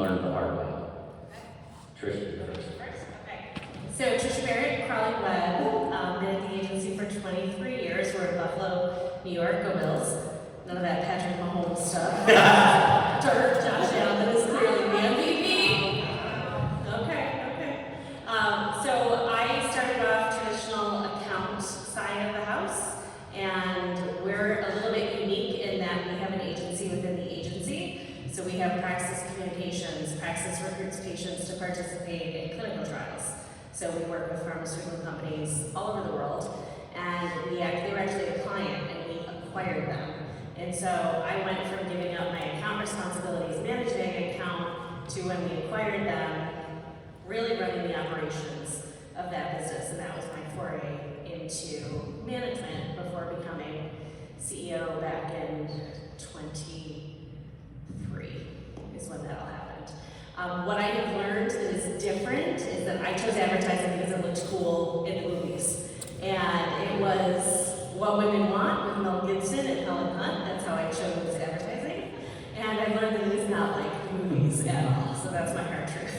learned the hard way. Trish, you're first. Okay. So Trisha Barrett, Crawley Webb, been at the agency for 23 years. We're in Buffalo, New York, go Bills. None of that Patrick Mahomes stuff. Josh Allen is clearly the MVP. Okay. So I started off traditional account side of the house, and we're a little bit unique in that we have an agency within the agency. So we have Praxis Communications. Praxis recruits patients to participate in clinical trials. So we work with pharmaceutical companies all over the world, and they were actually a client, and we acquired them. And so I went from giving up my account responsibilities, managing an account, to when we acquired them, really running the operations of that business. And that was my foray into management before becoming CEO back in 23 is when that all happened. What I have learned that is different is that I chose advertising because it looked cool in the movies. And it was What Women Want with Mel Gibson and Helen Hunt. That's how I chose advertising. And I learned that it is not like movies at all. So that's my hard truth.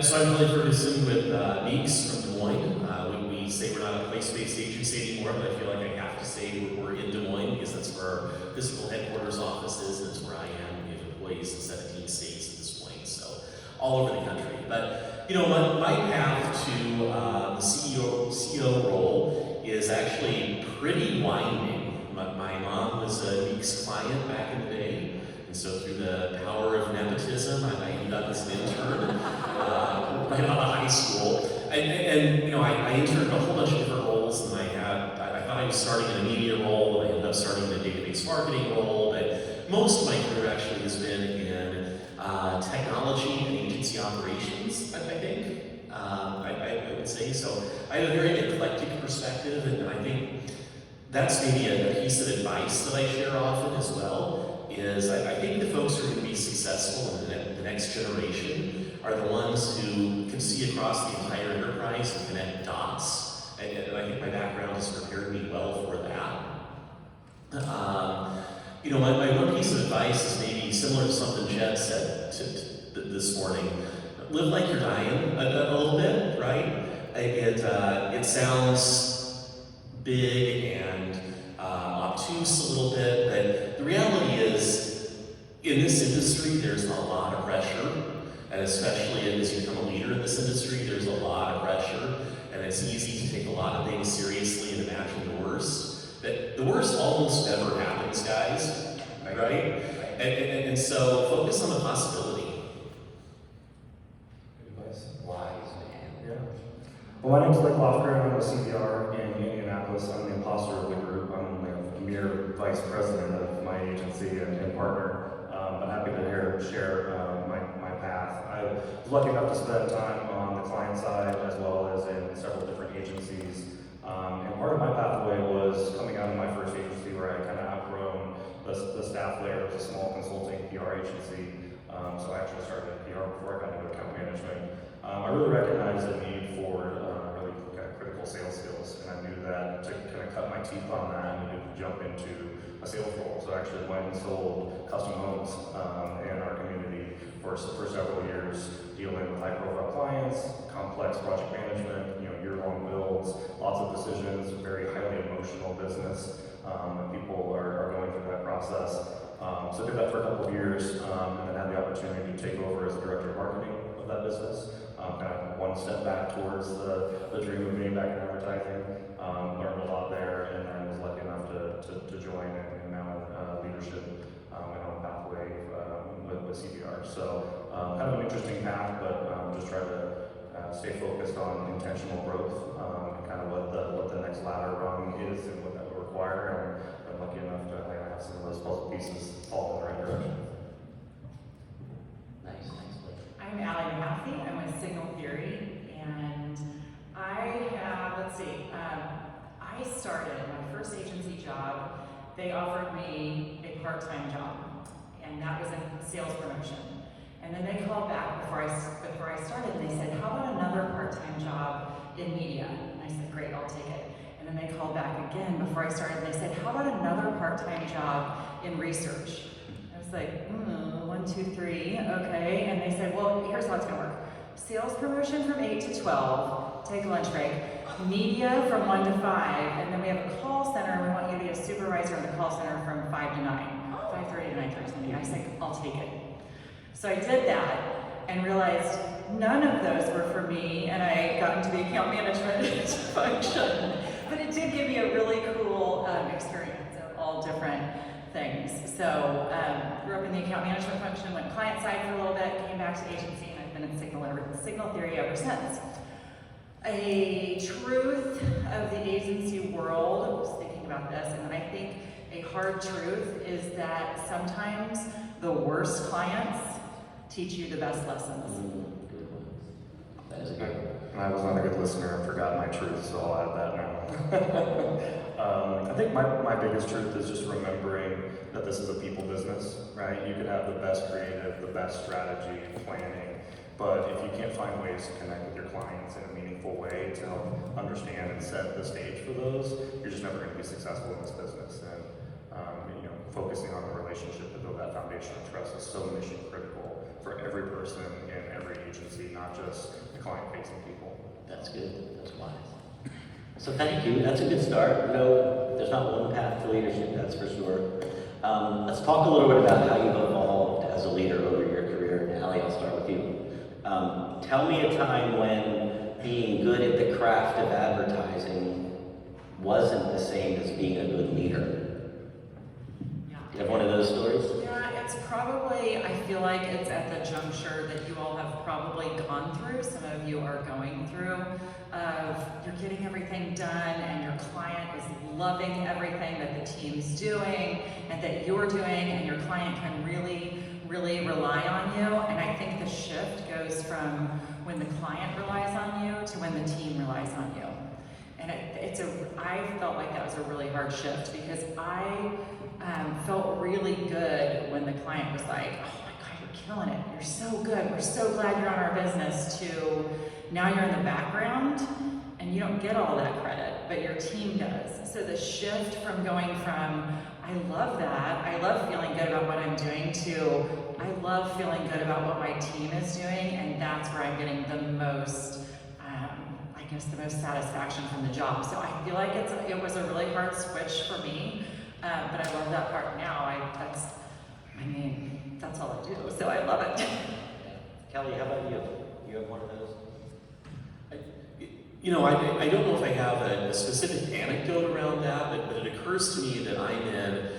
So I'm Billy Ferguson with Meeks from Des Moines. We say we're not a place-based agency anymore, but I feel like I have to say we're in Des Moines because that's where our physical headquarters office is, and it's where I am. We have employees in 17 states at this point, so all over the country. But you know, my path to the CEO role is actually pretty winding. My mom was a Meeks client back in the day, and so through the power of nepotism, I ended up as an intern right out of high school. And you know, I interned a whole bunch of different roles, and I thought I was starting in a media role, and I ended up starting in a database marketing role, but most of my career actually has been in technology and agency operations, I think. I would say. So I have a very eclectic perspective, and I think that's maybe a piece of advice that I share often as well, is I think the folks who are going to be successful in the next generation are the ones who can see across the entire enterprise and connect dots. And I think my background has prepared me well for that. You know, my one piece of advice is maybe similar to something Jed said this morning. Live like you're dying a little bit, right? It sounds big and obtuse a little bit, but the reality is, in this industry, there's a lot of pressure, and especially as you become a leader in this industry, there's a lot of pressure, and it's easy to take a lot of things seriously and imagine the worst. But the worst almost never happens, guys, right? And so focus on the possibility. Well, my name's Blake Lofgren. I'm a CPR in Indianapolis. I'm the imposter of the group. I'm a mere vice president of my agency and partner. But happy to share my path. I was lucky enough to spend time on the client side as well as in several different agencies. And part of my pathway was coming out of my first agency where I kind of outgrown the staff layer. It was a small consulting PR agency. So I actually started in PR before I got into account management. I really recognized the need for really kind of critical sales skills, and I knew that to kind of cut my teeth on that, I needed to jump into a sales role. So I actually went and sold custom homes in our community for several years, dealing with high-profile clients, complex project management, year-long builds, lots of decisions, very highly emotional business. People are going through that process. So I did that for a couple of years, and then had the opportunity to take over as director of marketing of that business. Kind of one step back towards the dream of being back in advertising. Learned a lot there, and then was lucky enough to join and now in leadership and on a pathway with CPR. So kind of an interesting path, but just try to stay focused on intentional growth and kind of what the next ladder rung is and what that will require. And I'm lucky enough to have some of those puzzle pieces fall in the right direction. Nice, Blake. I'm Allie Mahaffey. I'm with Signal Theory, and I have, I started my first agency job. They offered me a part-time job, and that was a sales promotion. And then they called back before I started, and they said, how about another part-time job in media? And I said, great, I'll take it. And then they called back again before I started, and they said, how about another part-time job in research? I was was like, 1, 2, 3, okay. And they said, well, here's how it's gonna work. Sales promotion from 8 to 12, take a lunch break. Media from 1 to 5, and then we have a call center. We want you to be a supervisor in the call center from 5 to 9, 5:30 to 9:30 something. I said, I'll take it. So I did that and realized none of those were for me, and I got into the account management function. But it did give me a really cool experience of all different things. So grew up in the account management function, went client side for a little bit, came back to agency, and I've been in signal theory ever since. A truth of the agency world, I was thinking about this, and I think a hard truth is that sometimes the worst clients teach you the best lessons. That is a good one. And I was not a good listener and forgot my truth, so I'll add that now. I think my biggest truth is just remembering that this is a people business, right? You can have the best creative, the best strategy, planning, but if you can't find ways to connect with your clients in a meaningful way to help understand and set the stage for those, you're just never going to be successful in this business. And focusing on the relationship to build that foundation of trust is so mission critical for every person in every agency, not just the client-facing people. That's good. That's wise. So thank you. That's a good start. There's not one path to leadership, that's for sure. Let's talk a little bit about how you've evolved as a leader over your career. And Allie, I'll start with you. Tell me a time when being good at the craft of advertising wasn't the same as being a good leader. You have one of those stories? Yeah, it's probably, I feel like it's at the juncture that you all have probably gone through, some of you are going through, of you're getting everything done and your client is loving everything that the team's doing and that you're doing, and your client can really, really rely on you. And I think the shift goes from when the client relies on you to when the team relies on you. And I felt like that was a really hard shift, because I felt really good when the client was like, oh my God, you're killing it. You're so good. We're so glad you're on our business, to now you're in the background and you don't get all that credit, but your team does. So the shift from going from, I love that, I love feeling good about what I'm doing, to I love feeling good about what my team is doing, and that's where I'm getting the most, the most satisfaction from the job. So I feel like it was a really hard switch for me, but I love that part now. That's all I do, so I love it. Kelly, how about you? You have one of those? I don't know if I have a specific anecdote around that, but it occurs to me that I'm in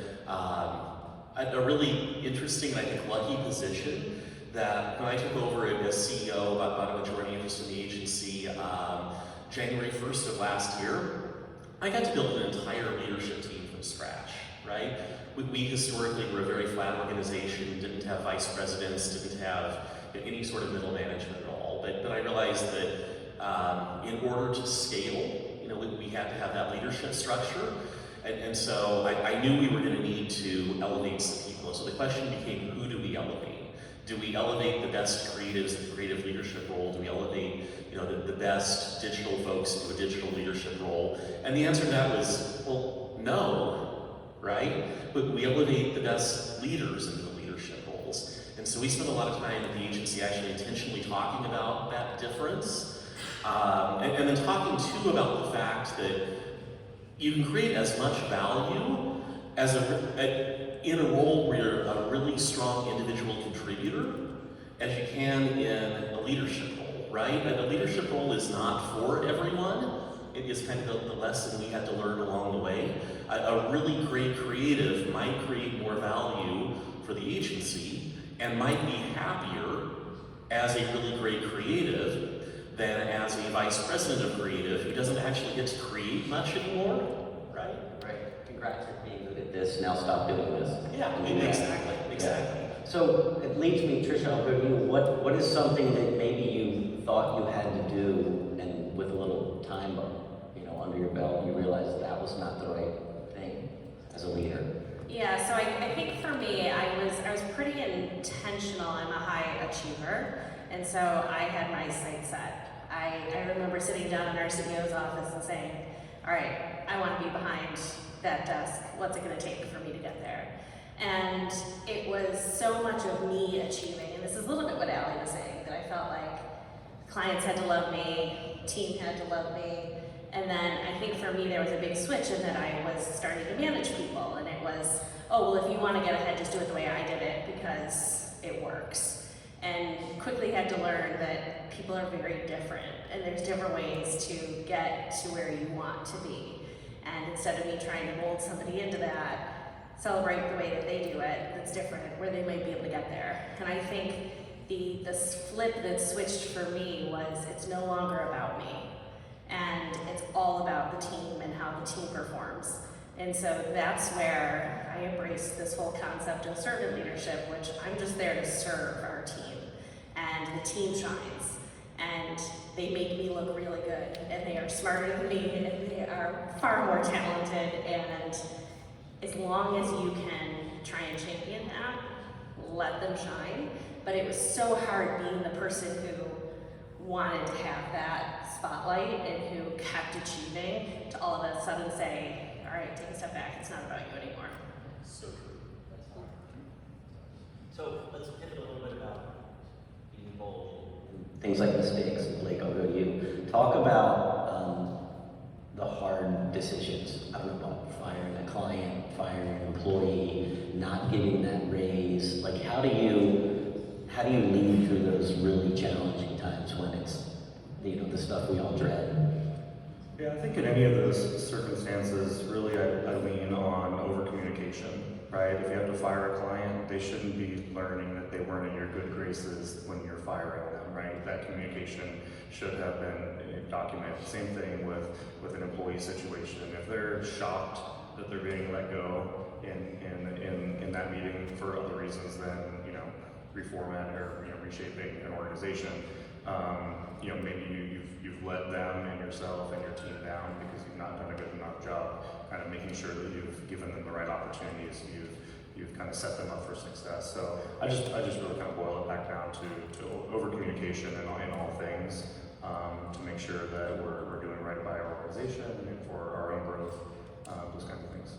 a really interesting and I think lucky position, that when I took over as CEO, about a majority interest in the agency, January 1st of last year, I got to build an entire leadership team from scratch, right? We historically were a very flat organization, didn't have vice presidents, didn't have any sort of middle management at all, but I realized that in order to scale, we had to have that leadership structure, and so I knew we were going to need to elevate some people. So the question became, who do we elevate? Do we elevate the best creatives in the creative leadership role? Do we elevate the best digital folks into a digital leadership role? And the answer to that was, well, no, right? But we elevate the best leaders into the leadership roles. And so we spent a lot of time at the agency actually intentionally talking about that difference. And then talking too about the fact that you can create as much value as in a role where you're a really strong individual contributor as you can in a leadership role, right? And a leadership role is not for everyone. It is kind of the lesson we had to learn along the way. A really great creative might create more value for the agency and might be happier as a really great creative than as a vice president of creative who doesn't actually get to create much anymore, right? Right. Congrats for being good at this. Now stop doing this. Yeah, exactly. Yeah. So it leads me, Tricia, I'll go to you. What is something that maybe you thought you had to do, and with a little time, under your belt, you realized that was not the right thing as a leader? Yeah, so I think for me, I was pretty intentional. I'm a high achiever, and so I had my sights set. I remember sitting down in our CEO's office and saying, all right, I want to be behind that desk. What's it going to take for me to get there? And it was so much of me achieving, and this is a little bit what Allie was saying, that I felt like clients had to love me, team had to love me, and then I think for me there was a big switch in that I was starting to manage people, and it was, oh, well, if you want to get ahead, just do it the way I did it because it works. And quickly had to learn that people are very different, and there's different ways to get to where you want to be. And instead of me trying to mold somebody into that, celebrate the way that they do it that's different, where they might be able to get there. And I think the flip that switched for me was it's no longer about me, and it's all about the team and how the team performs. And so that's where I embraced this whole concept of servant leadership, which I'm just there to serve our team, and the team shines, and they make me look really good, and they are smarter than me, and they are far more talented, and as long as you can try and champion that, let them shine. But it was so hard being the person who wanted to have that spotlight and who kept achieving to all of a sudden say, all right, take a step back, it's not about you anymore. So true. So let's pivot a little bit about being bold and things like mistakes. Blake, I'll go to you. Talk about the hard decisions. I don't know, about firing a client, firing an employee, not giving that raise. Like, how do you lead through those really challenging times when it's, the stuff we all dread? Yeah, I think in any of those circumstances, really I lean on over-communication, right? If you have to fire a client, they shouldn't be learning that they weren't in your good graces when you're firing them, right? That communication should have been documented. Same thing with an employee situation. If they're shocked that they're being let go in that meeting for other reasons than, reformat or, reshaping an organization, maybe you've let them and yourself and your team down because you've not done a good enough job kind of making sure that you've given them the right opportunities, you've kind of set them up for success. So I just really kind of boil it back down to over communication in all things, to make sure that we're doing right by our organization and for our own growth, those kinds of things.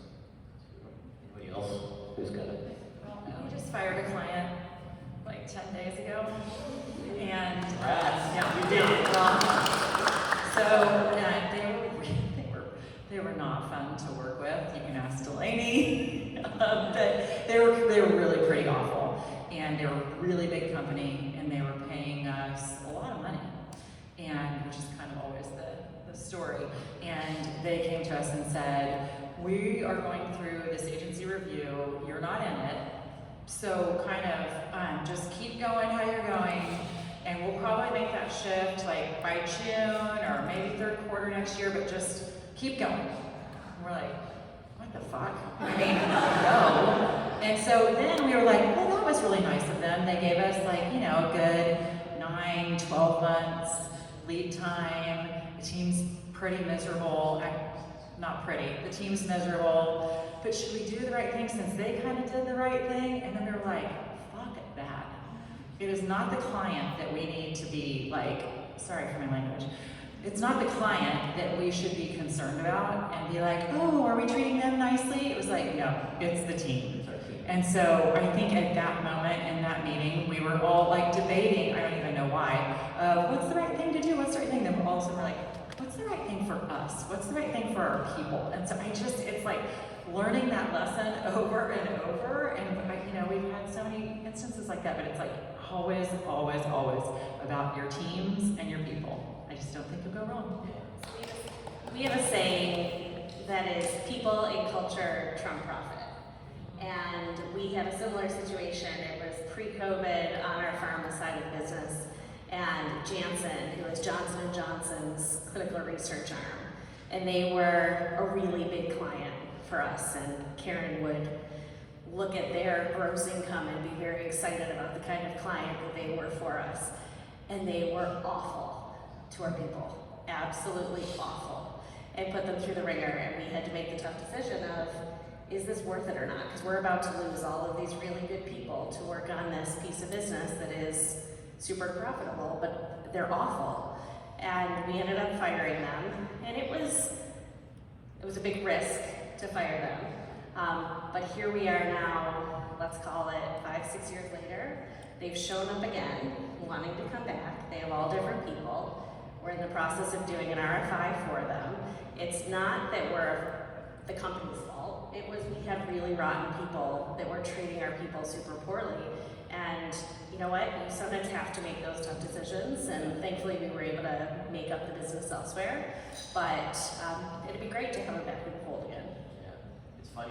Anybody else who's got it? Well, we just fired a client like 10 days ago, and You did it. So they were not fun to work with. You can ask Delaney, but they were really pretty awful, and they were a really big company, and they were paying us a lot of money, and which is kind of always the story. And they came to us and said, "We are going through this agency review. You're not in it. So kind of just keep going how you're going, and we'll probably make that shift like by June or maybe third quarter next year, but just keep going." And we're like, what the fuck? I mean, no. And so then we were like, well, that was really nice of them. They gave us like, a good 9, 12 months lead time. The team's pretty miserable. Not pretty. The team's miserable. But should we do the right thing since they kind of did the right thing? And then we were like, fuck that. It is not the client that we need to be like, sorry for my language. It's not the client that we should be concerned about and be like, oh, are we treating them nicely? It was like, no, it's the team. And so I think at that moment in that meeting, we were all like debating, I don't even know why, what's the right thing to do? What's the right thing? Then all of a sudden we're like, what's the right thing for us? What's the right thing for our people? And so it's like learning that lesson over and over. And we've had so many instances like that, but it's like always, always, always about your teams and your people. I just don't think you'll go wrong. We have a saying that is people and culture trump profit. And we had a similar situation. It was pre-COVID on our pharma side of the business. And Janssen, who is Johnson & Johnson's clinical research arm, and they were a really big client for us. And Karen would look at their gross income and be very excited about the kind of client that they were for us. And they were awful to our people, absolutely awful, and put them through the ringer. And we had to make the tough decision of, is this worth it or not? Because we're about to lose all of these really good people to work on this piece of business that is super profitable, but they're awful. And we ended up firing them, and it was a big risk to fire them. But here we are now, let's call it 5-6 years later. They've shown up again, wanting to come back. They have all different people. We're in the process of doing an RFI for them. It's not that we're the company's fault. It was we have really rotten people that were treating our people super poorly. And you know what? You sometimes have to make those tough decisions. And thankfully, we were able to make up the business elsewhere. But it'd be great to have them back in the fold again. Yeah. It's funny,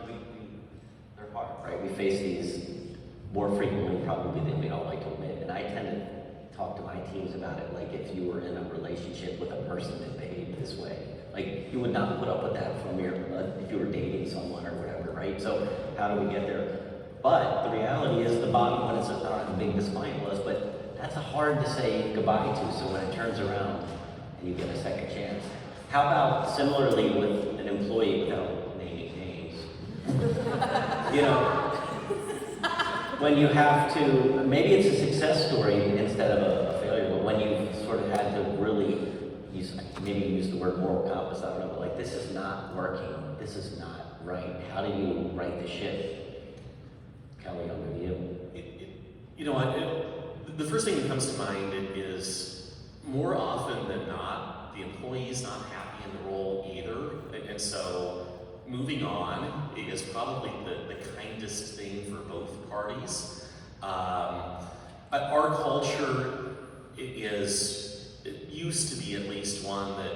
they're hard, right? We face these more frequently probably than we all like to admit. And I tend to talk to my teams about it, like if you were in a relationship with a person that behaved this way. Like, you would not put up with that from your, if you were dating someone or whatever, right? So, how do we get there? But the reality is, the bottom one is not how big this client was, but that's hard to say goodbye to. So when it turns around and you get a second chance. How about similarly with an employee without naming names? You know, when you have to, maybe it's a success story instead of a failure, but when you sort of had to really use, maybe use the word moral compass, I don't know, but like, this is not working, this is not right. How do you right the ship? Kelly, I'll go to you. You know what? The first thing that comes to mind is more often than not, the employee's not happy in the role either, and so moving on is probably the kindest thing for both parties. Our culture it used to be at least one that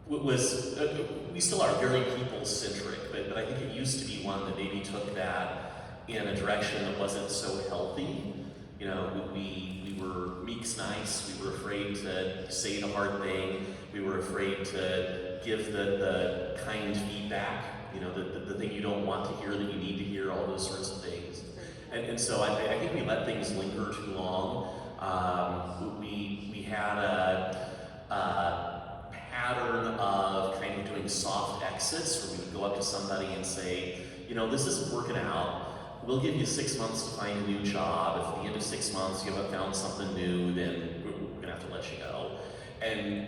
we still are very people-centric, but I think it used to be one that maybe took that in a direction that wasn't so healthy. You know, we were meek's nice, we were afraid to say the hard thing, we were afraid to give the kind feedback, you know, the thing you don't want to hear that you need to hear, all those sorts of things. And so I think we let things linger too long. We had a pattern of kind of doing soft exits where we would go up to somebody and say, you know, this isn't working out. We'll give you 6 months to find a new job. If at the end of 6 months you haven't found something new, then we're gonna have to let you go. And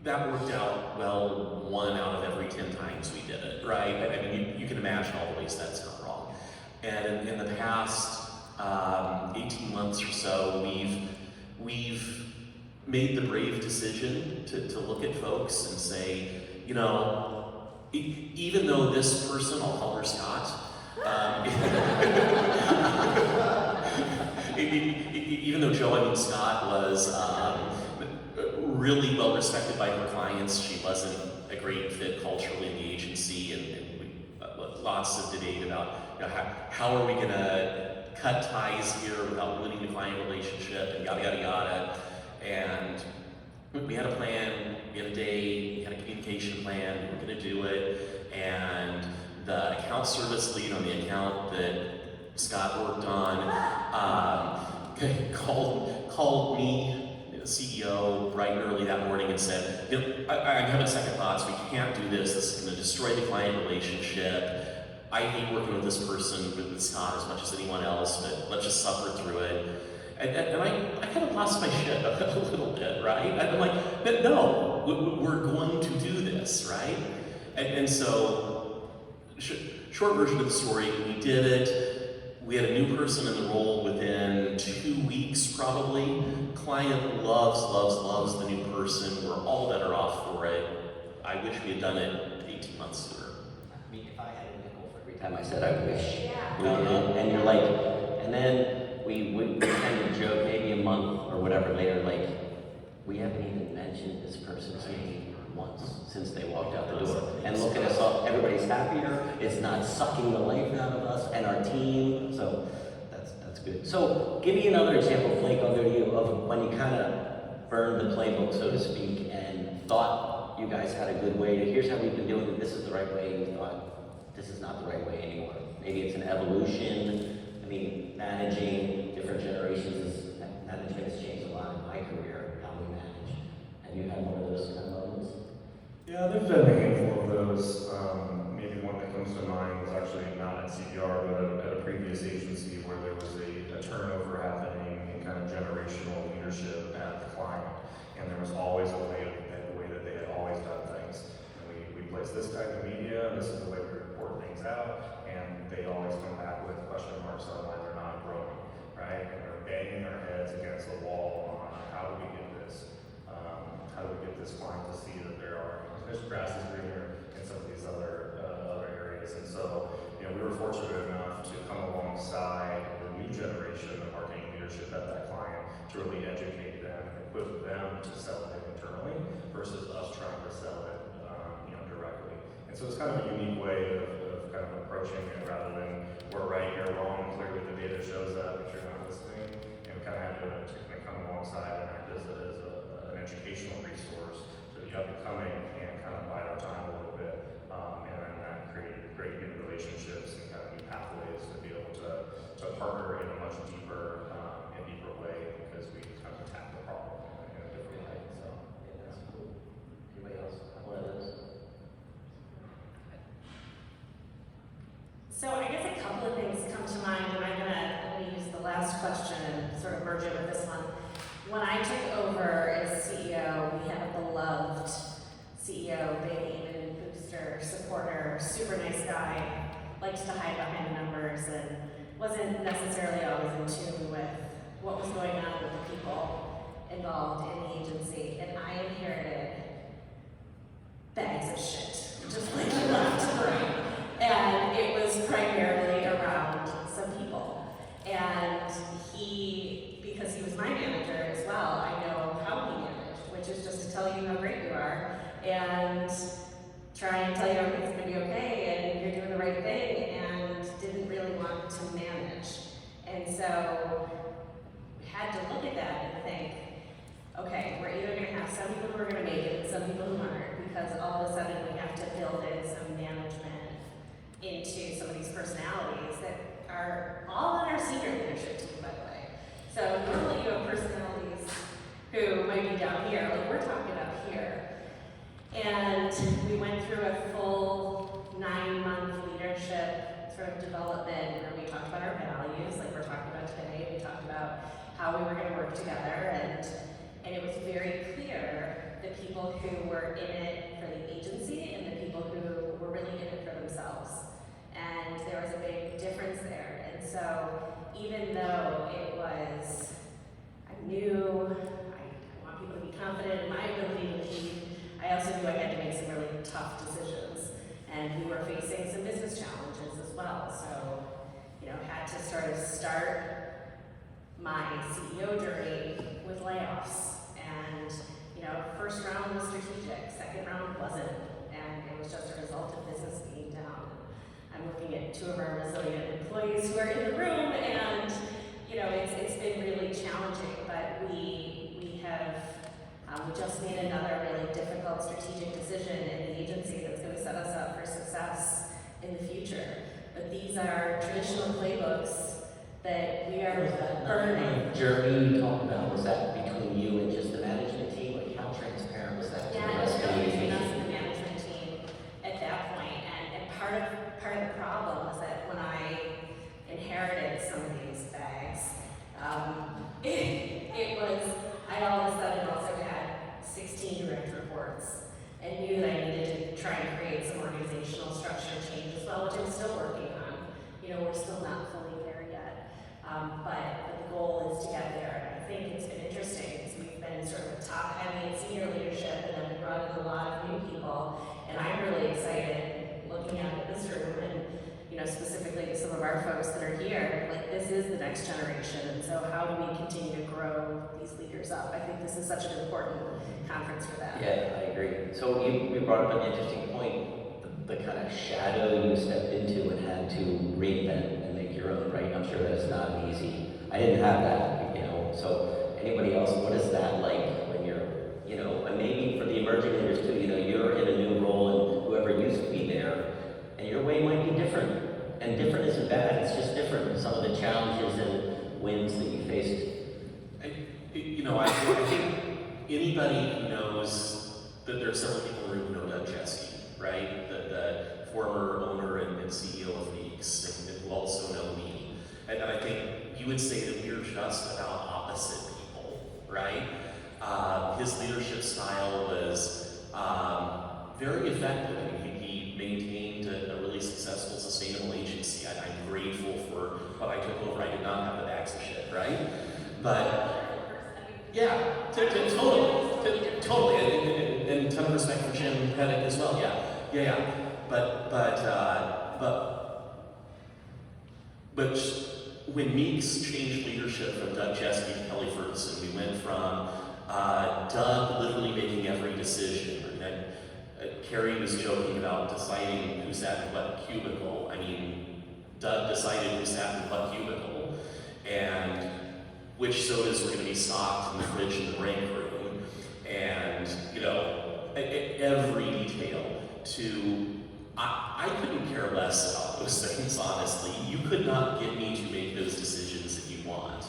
that worked out well 1 out of every 10 times we did it, right? I mean, you can imagine all the ways that's gone wrong. And in the past 18 months or so, we've made the brave decision to look at folks and say, you know, even though this person, I'll call her Scott, even though Scott was really well respected by her clients, she wasn't a great fit culturally in the agency, and we, lots of debate about, you know, how are we going to cut ties here without ruining the client relationship, and yada yada yada. And we had a plan, we had a day, we had a communication plan, we were going to do it, and the account service lead on the account that Scott worked on called me, the CEO, bright and early that morning and said, you know, I'm having second thoughts, we can't do this, this is going to destroy the client relationship. I hate working with this person, with Scott as much as anyone else, but let's just suffer through it. And I kind of lost my shit a little bit, right? I'm like, but no, we're going to do this, right? And so, short version of the story, we did it. We had a new person in the role within 2 weeks, probably. Client loves the new person. We're all better off for it. I wish we had done it 18 months sooner. I mean, if I had a nickel for every time I said I wish. Yeah. You know, and you're like, and then we kind of joke maybe a month or whatever later, like, we haven't even mentioned this person's name once since they walked out the door. And look at us all, everybody's happier, it's not sucking the life out of us and our team, so that's good. So give me another example, Flake, I'll go to you, of when you kind of burned the playbook, so to speak, and thought you guys had a good way to, here's how we've been doing it, this is the right way, and you thought, this is not the right way anymore. Maybe it's an evolution. I mean, managing different generations, management has changed a lot in my career, how we manage. Have you had one of those kind of moments? Yeah, there's been a handful of those. Maybe one that comes to mind was actually not at CPR, but at a previous agency where there was a turnover happening in kind of generational leadership at the client. And there was always the way that they had always done things. And we place this kind of media, and this is the way we report to really educate them and equip them to sell it internally versus us trying to sell it, directly. And so it's kind of a unique way of kind of approaching it rather than we're right, you're wrong, clearly the data shows that, but you're not listening. And we kind of have to kind of come alongside and act as an educational resource to the up and coming and kind of bide our time a little bit. And then that create new relationships and kind of new pathways to be able to partner in a much deeper and deeper way because we kind of attack the problem in a different way. So Yeah, that's cool. Anybody else have one of those? So I guess a couple of things come to mind, and I'm gonna use the last question and sort of merge it with this one. When I took over as CEO, we had a beloved CEO, big even booster, supporter, super nice guy, liked to hide behind the numbers, and wasn't necessarily always in tune with what was going on with the people involved in the agency. And I inherited bags of shit, just like you left to right. And it was primarily around some people. And he, because he was my manager as well, I know how he managed, which is just to tell you how great you are and try and tell you everything's gonna be okay and you're doing the right thing, and didn't really want to manage. And so we had to look at that and think, okay, we're either gonna have some people who are gonna make it and some people who aren't, because all of a sudden we have to build in some management into some of these personalities that are all on our senior leadership team, by the way. So normally you have personalities who might be down here, like we're talking up here. And we went through a full 9-month leadership sort of development where we talked about our values, like we're talking about today. We talked about how we were going to work together, and it was very clear the people who were in it for the agency and the people who were really in it for themselves. And there was a big difference there. And so even though it was, I knew I want people to be confident in my ability to lead, I also knew I had to make some really tough decisions. And we were facing some business challenges as well. So, had to sort of start my CEO journey with layoffs. And, first round was strategic, second round wasn't. And it was just a result of business being down. I'm looking at 2 of our resilient employees who are in the room, and, it's been really challenging, but we have we just made another really difficult strategic decision in the agency that's going to set us up for success in the future. But these are traditional playbooks that we are burning. Journey you talked about, was that between you and just the management team? Like, how transparent was that? to Yeah, the it was rest of the really between us agency? and the management team at that point. And part of the problem was that when I inherited some of these bags, it was, I all of a sudden also had 16 direct reports and knew that I needed to try and create some organizational structure change as well, which I'm still working on. We're still not fully there yet, but the goal is to get there. And I think it's been interesting because we've been sort of top heavy in senior leadership, and then we brought in a lot of new people. And I'm really excited looking out at this room and, specifically to some of our folks that are here, like this is the next generation. And so how do we continue to grow these leaders up? I think this is such an important conference for that. Yeah, I agree. So you brought up an interesting point, the kind of shadow you stepped into and had to reinvent and make your own, right? I'm sure that's not easy. I didn't have that, so anybody else, what is that like when you're, and maybe for the emerging leaders too, you're in a new role and whoever used to be there, and your way might be different. And different isn't bad, it's just different. Some of the challenges and wins that you faced. I think anybody who knows that there are several people in the room who know Doug Chesky, right? The former owner and CEO of Leaks, and who also know me. And I think you would say that we're just about opposite people, right? His leadership style was very effective. I mean, he maintained a really successful, sustainable agency. I'm grateful for what I took over. I did not have the bags of shit, right? But yeah, totally, and ton of respect for Jim Pettit as well. But when Meeks changed leadership from Doug Chesky to Kelly Ferguson, we went from Doug literally making every decision. And then Carrie was joking about deciding who sat in what cubicle. I mean, Doug decided who sat in what cubicle and which sodas were going to be stocked in the fridge in the break room, and every detail to. I couldn't care less about those things, honestly. You could not get me to make those decisions if you want,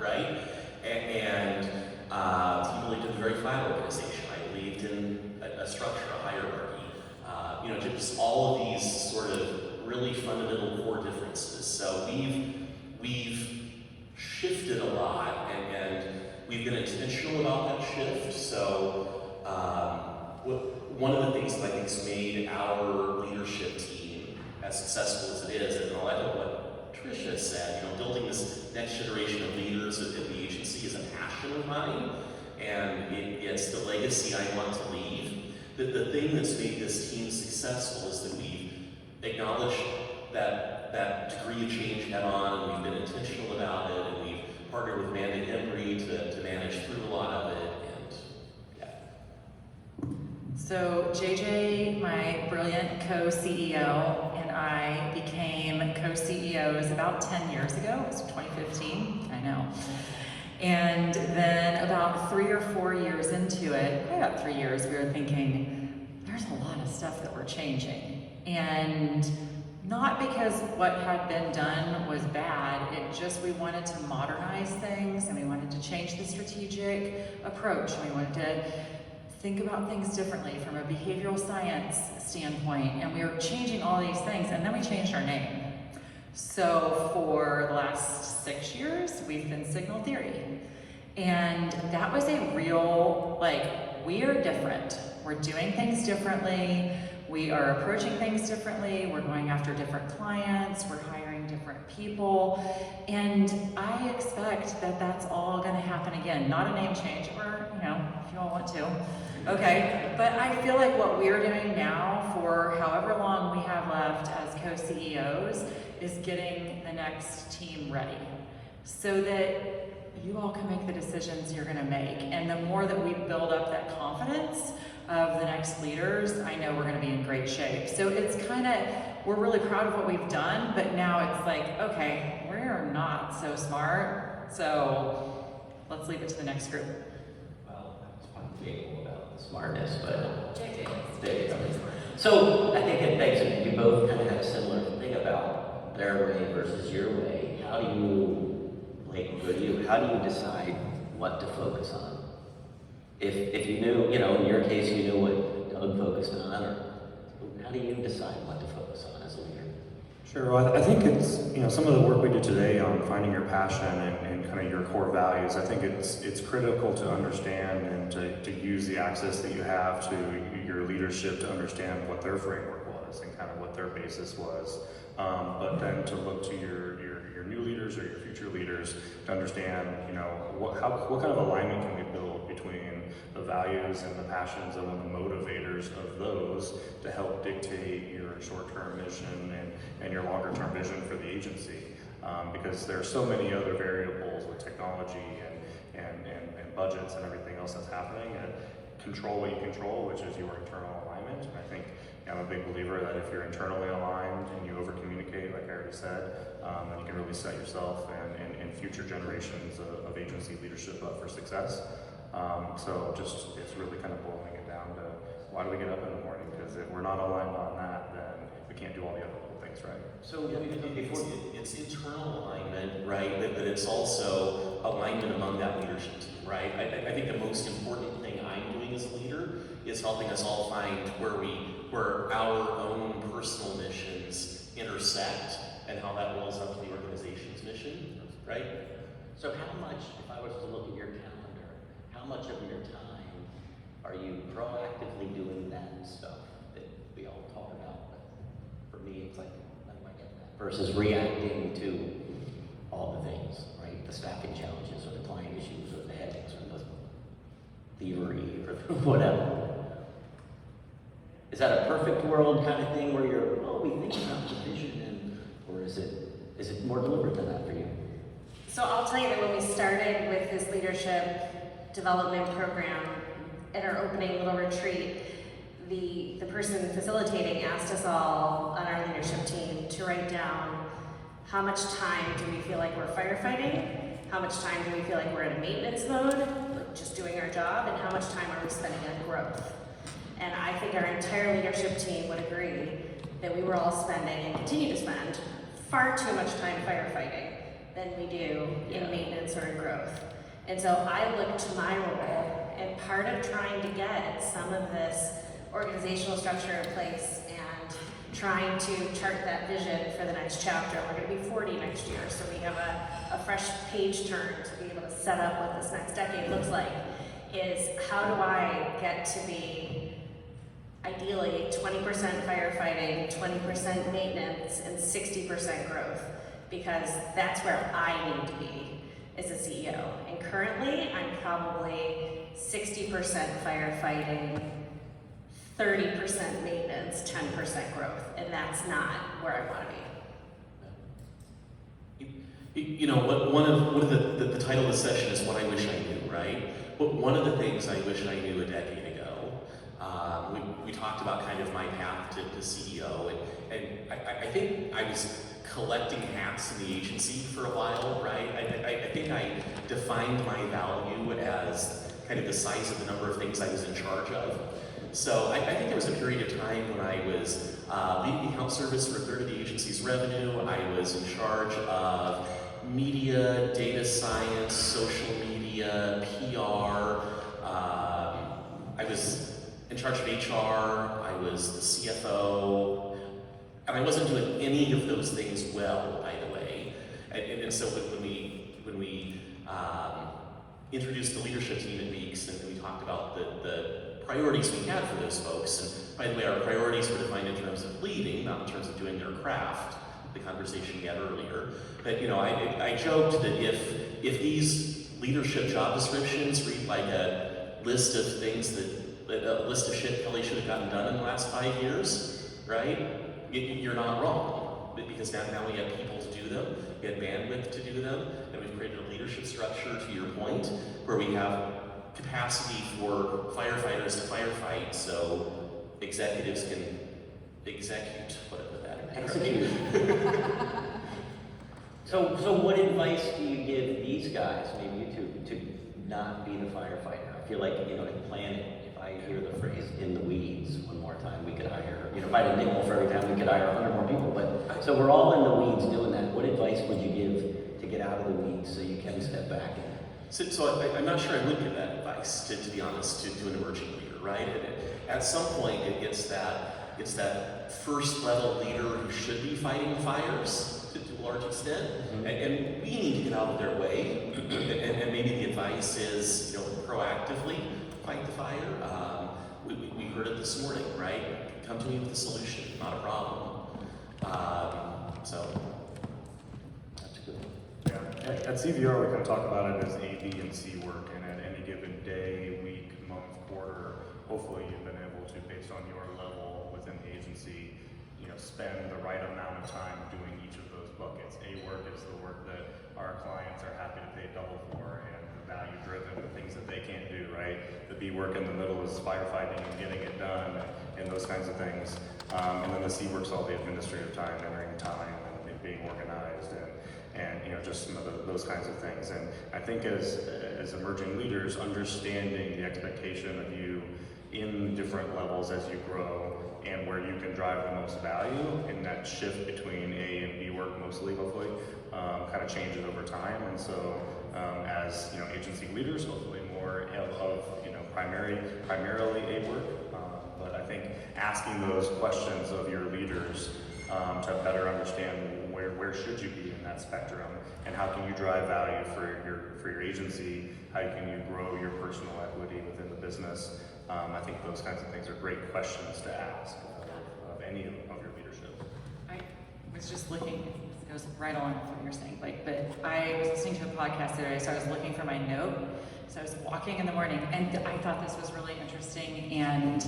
right? And he believed in a very flat organization. I believed in a structure, a hierarchy. Just all of these sort of really fundamental core differences. So we've shifted a lot, and we've been intentional about that shift. So one of the things that I think has made our leadership team as successful as it is, and I'll echo what Tricia said, building this next generation of leaders at the agency is a passion of mine, and it's the legacy I want to leave. The thing that's made this team successful is that we've acknowledged that degree of change head on, and we've been intentional about it, and we've partnered with Amanda Embry to manage through a lot of it, and yeah. So JJ, my brilliant co-CEO, and I became co-CEOs about 10 years ago. It was 2015, I know. And then about 3 or 4 years into it, probably about 3 years, we were thinking, there's a lot of stuff that we're changing. And not because what had been done was bad, it just we wanted to modernize things, and we wanted to change the strategic approach, and we wanted to think about things differently from a behavioral science standpoint, and we were changing all these things, and then we changed our name. So for the last 6 years, we've been Signal Theory. And that was a real, we are different. We're doing things differently. We are approaching things differently. We're going after different clients. We're hiring different people. And I expect that that's all going to happen again. Not a name change, or, if you all want to. Okay, but I feel like what we're doing now for however long we have left as co-CEOs is getting the next team ready so that you all can make the decisions you're gonna make. And the more that we build up that confidence of the next leaders, I know we're gonna be in great shape. So it's we're really proud of what we've done, but now it's okay, we're not so smart, so let's leave it to the next group. Well, I was wonderful about the smartness, but there you go. So I think it begs, you both kind of have a similar thing about their way versus your way. How do you decide what to focus on? If you knew, in your case, you knew what Doug focused on, or how do you decide what to focus on as a leader? Sure. Well, I think it's, some of the work we did today on finding your passion and kind of your core values, I think it's critical to understand and to use the access that you have to your leadership to understand what their framework was and kind of what their basis was. But then to look to your new leaders or your future leaders to understand, what kind of alignment can we build between the values and the passions and the motivators of those to help dictate your short-term mission and your longer-term vision for the agency. Because there are so many other variables with technology and budgets and everything else that's happening. And control what you control, which is your internal alignment. And I think I'm a big believer that if you're internally aligned and you over-communicate, like I already said, then you can really set yourself and future generations of agency leadership up for success. So it's really kind of boiling it down to why do we get up in the morning? Because if we're not aligned on that, then we can't do all the other little things right. So it's internal alignment, right? But it's also alignment among that leadership team, right? I think the most important thing I'm doing as a leader is helping us all find where our own personal missions intersect and how that rolls up to the organization's mission, right? So how much, if I was to look at your calendar, how much of your time are you proactively doing that stuff that we all talk about? But for me, it's how do I get that? Versus reacting to all the things, right? The staffing challenges or the client issues or the headaches or the thievery or whatever. Is that a perfect world kind of thing where we think about the vision or is it is it more deliberate than that for you? So I'll tell you that when we started with this leadership development program at our opening little retreat, the person facilitating asked us all on our leadership team to write down how much time do we feel like we're firefighting, how much time do we feel like we're in maintenance mode, like just doing our job, and how much time are we spending on growth. And I think our entire leadership team would agree that we were all spending and continue to spend far too much time firefighting than we do in maintenance or in growth. And so I look to my role, and part of trying to get some of this organizational structure in place and trying to chart that vision for the next chapter. We're going to be 40 next year, so we have a fresh page turn to be able to set up what this next decade looks like, is how do I get to be ideally 20% firefighting, 20% maintenance, and 60% growth, because that's where I need to be as a CEO. And currently, I'm probably 60% firefighting, 30% maintenance, 10% growth, and that's not where I want to be. You know, one of the title of the session is What I Wish I Knew, right? But one of the things I wish I knew a decade ago, we talked about kind of my path to CEO, and I think I was collecting hats in the agency for a while, right? I think I defined my value as kind of the size of the number of things I was in charge of. So I think there was a period of time when I was leading the account service for a third of the agency's revenue. I was in charge of media, data science, social media, PR. I was in charge of HR. I was the CFO. And I wasn't doing any of those things well, by the way. And so when we introduced the leadership team at Weeks, and we talked about the priorities we had for those folks, and by the way, our priorities were defined in terms of leading, not in terms of doing their craft, the conversation we had earlier. But you know, I joked that if these leadership job descriptions read like a list of things a list of shit Kelly should have gotten done in the last 5 years, right? You're not wrong, because now we have people to do them, we have bandwidth to do them, and we've created a leadership structure, to your point, where we have capacity for firefighters to firefight, so executives can execute, whatever that is. Execute. So what advice do you give these guys, maybe you two, to not be the firefighter? I feel like, you know, in Planet, if I hear the phrase "in the weeds" one more time, we could hire, you know, if I had a nickel for every time, we could hire 100 more people. But so we're all in the weeds doing that. What advice would you give to get out of the weeds so you can step back? So I'm not sure I would give that advice, to be honest, to an emerging leader, right? And at some point, it's that first level leader who should be fighting fires to a large extent, and we need to get out of their way. And maybe the advice is, you know, proactively fight the fire. We heard it this morning, right? Come to me with a solution, not a problem. So That's good. Yeah. At CVR, we kind of talk about it as A, B, and C work, and at any given day, week, month, quarter, hopefully you've been able to, based on your level within the agency, you know, spend the right amount of time doing each of those buckets. A work is the work that our clients are happy to pay double for, and the value-driven, the things that they can't do, right? The B work in the middle is firefighting and getting it done, and those kinds of things. And then the C work's all the administrative time, entering time, and being organized, and you know, just some of those kinds of things. And I think as emerging leaders, understanding the expectation of you in different levels as you grow, and where you can drive the most value, and that shift between A and B work, mostly, hopefully, kind of changes over time. And so, as you know, agency leaders, hopefully more of you know, primarily A work. But I think asking those questions of your leaders to better understand where should you be in that spectrum, and how can you drive value for your agency, how can you grow your personal equity within the business. I think those kinds of things are great questions to ask of any of your leadership. I was just looking, it goes right along with what you're saying, Blake, but I was listening to a podcast today, so I was looking for my note. So I was walking in the morning, and I thought this was really interesting, and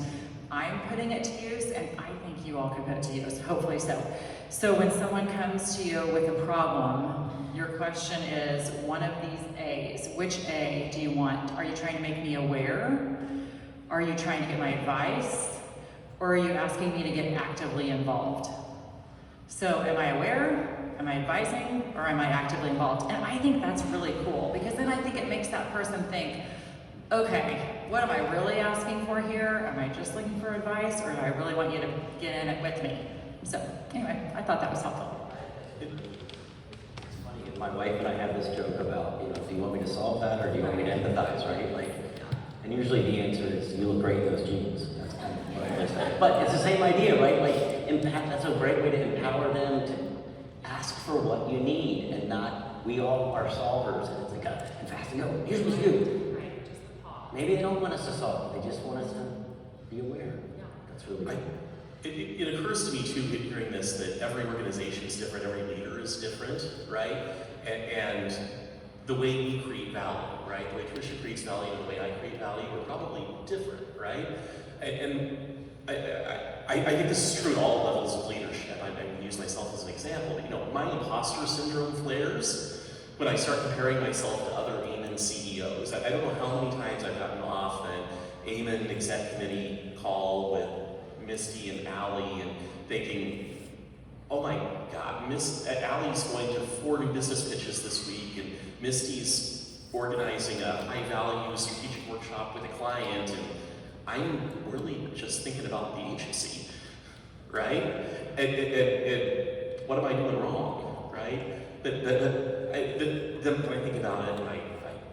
I'm putting it to use, and I think you all can put it to use, hopefully so. So when someone comes to you with a problem, your question is one of these A's. Which A do you want? Are you trying to make me aware? Are you trying to get my advice? Or are you asking me to get actively involved? So am I aware? Am I advising? Or am I actively involved? And I think that's really cool, because then I think it makes that person think, okay, what am I really asking for here? Am I just looking for advice, or do I really want you to get in it with me? So anyway, I thought that was helpful. It's funny, my wife and I have this joke about, do you want me to solve that or do you want me to empathize, right? And usually the answer is, you look great in those jeans. That's kind of what I say. But it's the same idea, right? That's a great way to empower them to ask for what you need, and not, we all are solvers, and it's like, and fast, no, here's what you do. Right, just the pause. Maybe they don't want us to solve it, they just want us to be aware. That's really good. It occurs to me too, hearing this, that every organization is different, every leader is different, right? And the way we create value, right? The way Tricia creates value and the way I create value are probably different, right? And I think this is true at all levels of leadership. I can use myself as an example. My imposter syndrome flares when I start comparing myself to other Amen CEOs. I don't know how many times I've gotten off an Amen exec committee call with Misty and Allie and thinking, oh my God, Allie's going to 4 new business pitches this week, and Misty's organizing a high-value strategic workshop with a client, and I'm really just thinking about the agency, right? And what am I doing wrong, right? Then when I think about it, and I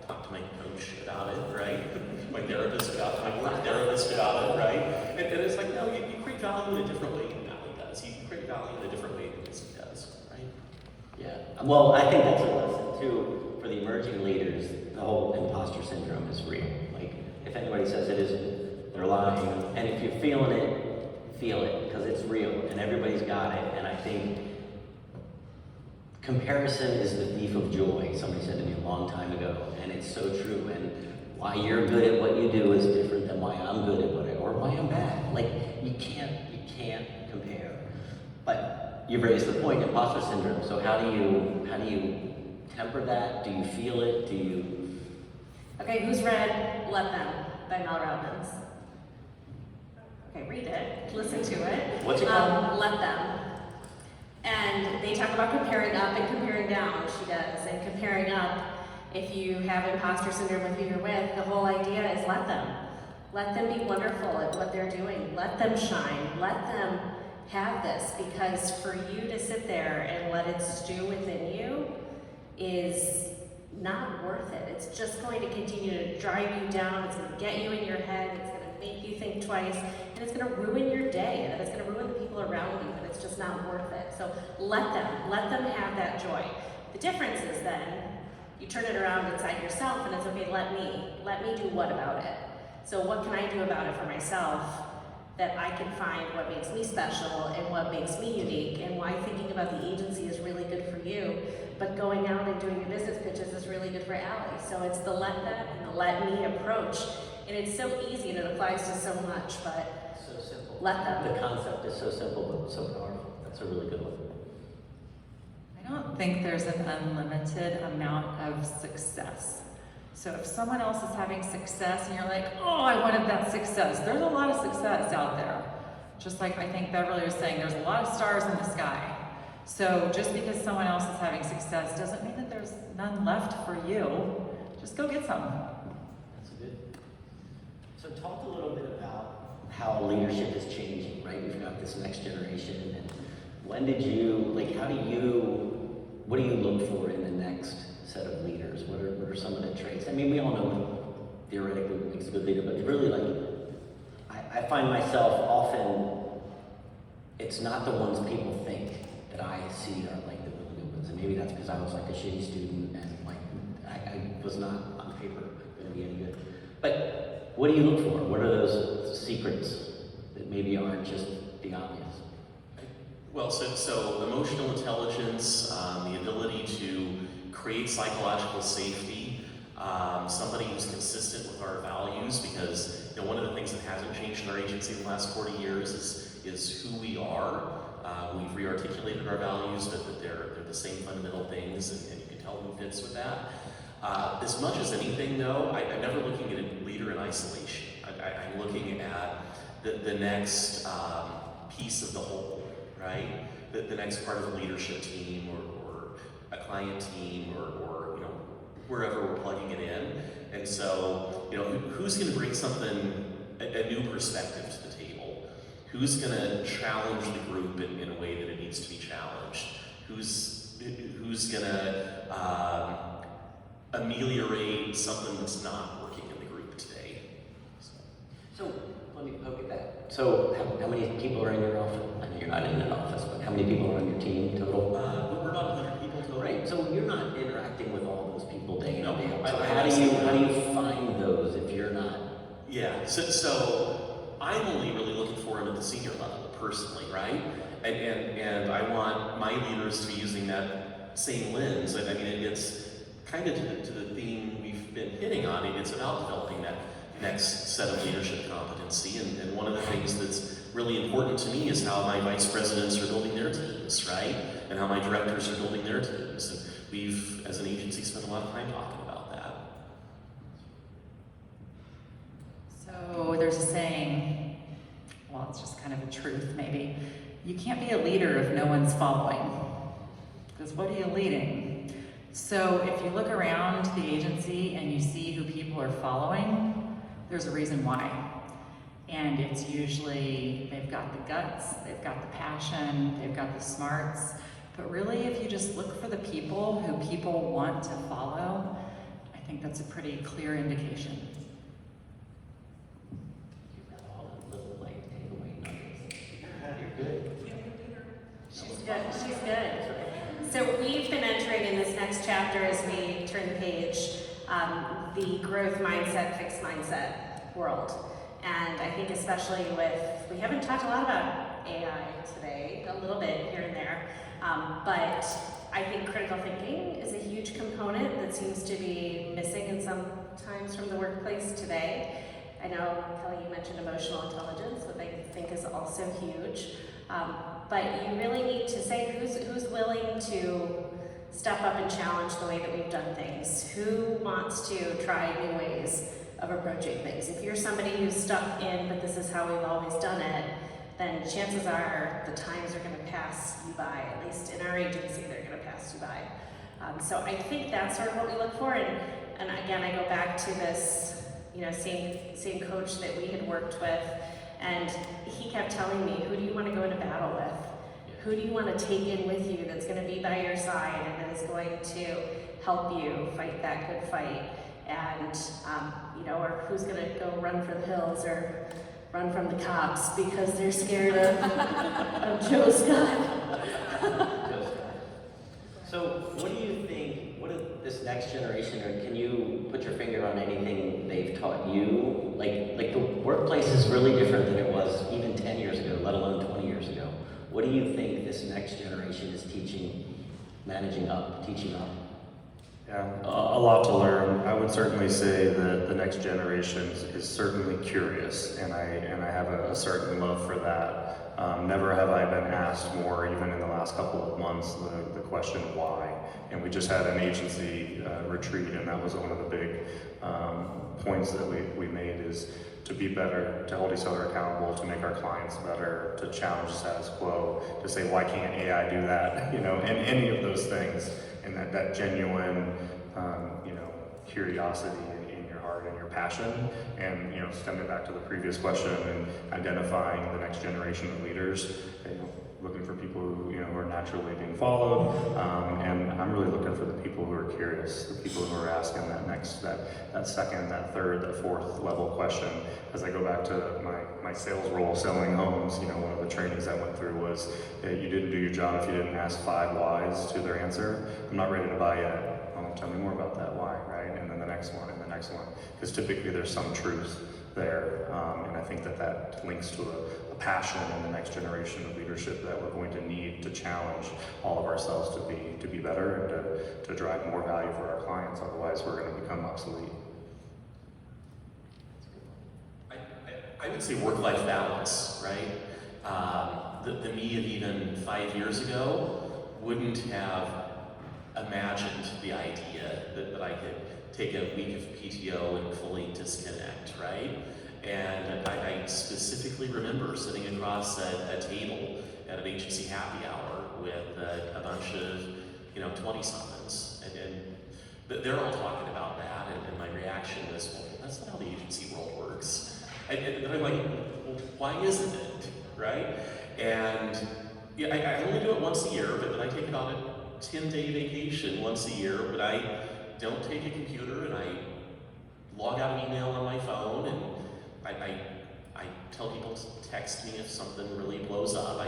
talk to my coach about it, right? My therapist about it, my work therapist about it, right? And it's like, no, you create value in a different way than Allie does. You create value in a different way than Misty does, right? Yeah, well, I think that's a lesson too for the emerging leaders. The whole imposter syndrome is real. If anybody says it isn't, they're lying. And if you're feeling it, feel it, because it's real, and everybody's got it. And I think comparison is the thief of joy. Somebody said to me a long time ago, and it's so true. And why you're good at what you do is different than why I'm good at what or why I'm bad. You can't compare. But you raised the point, imposter syndrome. So how do you temper that? Do you feel it? Do you? Okay, who's read Let Them by Mel Robbins? Okay, read it, listen to it. What's it called? Let Them. And they talk about comparing up and comparing down, she does. And comparing up, if you have imposter syndrome with who you're with, the whole idea is let them. Let them be wonderful at what they're doing. Let them shine. Let them have this, because for you to sit there and let it stew within you is not worth it. It's just going to continue to drive you down. It's going to get you in your head. It's going to make you think twice, and it's going to ruin your day, and it's going to ruin the people around you, and it's just not worth it. So let them have that joy. The difference is then you turn it around inside yourself, and it's okay, let me do what about it? So what can I do about it for myself, that I can find what makes me special and what makes me unique, and why thinking about the agency is really good for you, but going out and doing your business pitches is really good for Allie. So it's the let them and the let me approach. And it's so easy and it applies to so much, but So simple. let them. The concept is so simple but so powerful. That's a really good one. I don't think there's an unlimited amount of success. So if someone else is having success and you're like, oh, I wanted that success, there's a lot of success out there. Just like I think Beverly was saying, there's a lot of stars in the sky. So just because someone else is having success doesn't mean that there's none left for you. Just go get some. That's good. So talk a little bit about how leadership is changing, right? We've got this next generation, and when did you, what do you look for in the next set of leaders? What are some of the traits? I mean, we all know theoretically what makes a good leader, but really, I find myself often, it's not the ones people think that I see are like the really good ones. And maybe that's because I was like a shitty student and I was not on paper going to be any good. But what do you look for? What are those secrets that maybe aren't just the obvious? Well, so emotional intelligence, the ability to create psychological safety, somebody who's consistent with our values, because one of the things that hasn't changed in our agency in the last 40 years is who we are. We've re-articulated our values, but they're the same fundamental things, and you can tell who fits with that. As much as anything, though, I'm never looking at a leader in isolation. I'm looking at the next piece of the whole, right? The next part of the leadership team, or a client team, or wherever we're plugging it in. And so, who's going to bring something, a new perspective to the table? Who's going to challenge the group in a way that it needs to be challenged? Who's going to ameliorate something that's not working in the group today? So let me poke at that. So how many people are in your office? I know you're not in an office, but how many people are on your team total? We're about 100 people total. Right. So you're not interacting with all those people day in No, and day out. I- So I how do you find those if you're not? Yeah, so I'm only really looking for them at the senior level, personally, right? And I want my leaders to be using that same lens. I mean, it's kind of to the theme we've been hitting on. It's about developing that next set of leadership competency. And one of the things that's really important to me is how my vice presidents are building their teams, right? And how my directors are building their teams. And we've, as an agency, spent a lot of time talking about that. So there's a saying, well, it's just kind of a truth maybe. You can't be a leader if no one's following. Because what are you leading? So if you look around the agency and you see who people are following, there's a reason why. And it's usually they've got the guts, they've got the passion, they've got the smarts. But really, if you just look for the people who people want to follow, I think that's a pretty clear indication. You got all the little takeaway nuggets. You're good. She's good. She's good. So we've been entering in this next chapter as we turn the page, the growth mindset, fixed mindset world. And I think especially we haven't talked a lot about AI today, a little bit here and there, but I think critical thinking is a huge component that seems to be missing in some times from the workplace today. I know, Kelly, you mentioned emotional intelligence, which I think is also huge. But you really need to say who's willing to step up and challenge the way that we've done things. Who wants to try new ways of approaching things? If you're somebody who's stuck in, but this is how we've always done it, then chances are the times are going to pass you by. At least in our agency, they're going to pass you by. So I think that's sort of what we look for. And again, I go back to this, same coach that we had worked with. And he kept telling me, who do you want to go into battle with? Who do you want to take in with you that's going to be by your side and that is going to help you fight that good fight? And, or who's going to go run for the hills or run from the cops because they're scared of Joe Scott. So what do you think, what is this next generation, or can you put your finger on anything they've taught you? Like the workplace is really different than it was even 10 years ago, let alone 20 years ago. What do you think this next generation is teaching up? Yeah, a lot to learn. I would certainly say that the next generation is certainly curious, and I have a certain love for that. Never have I been asked more, even in the last couple of months, the question why. And we just had an agency retreat, and that was one of the big points that we made is to be better, to hold each other accountable, to make our clients better, to challenge the status quo, to say why can't AI do that, and any of those things. And that genuine, curiosity in your heart and your passion, and stemming back to the previous question and identifying the next generation of leaders, looking for people who are naturally being followed, and I'm really looking for the people who are curious, the people who are asking that second, that third, that fourth level question. As I go back to my sales role selling homes, one of the trainings I went through was you didn't do your job if you didn't ask 5 whys to their answer. I'm not ready to buy yet. Tell me more about that why, right? And then the next one, and the next one, because typically there's some truth there, and I think that links to a passion in the next generation of leadership that we're going to need to challenge all of ourselves to be better and to drive more value for our clients. Otherwise, we're going to become obsolete. would say work-life balance, right? The me of even 5 years ago wouldn't have imagined the idea that I could take a week of PTO and fully disconnect, right? And I specifically remember sitting across a table at an agency happy hour with a bunch of, 20-somethings, and they're all talking about that, and my reaction was, well, that's not how the agency world works. And I'm like, well, why isn't it, right? And yeah, I only do it once a year, but then I take it on a 10-day vacation once a year, but I don't take a computer, and I log out an email on my phone, and I tell people to text me if something really blows up.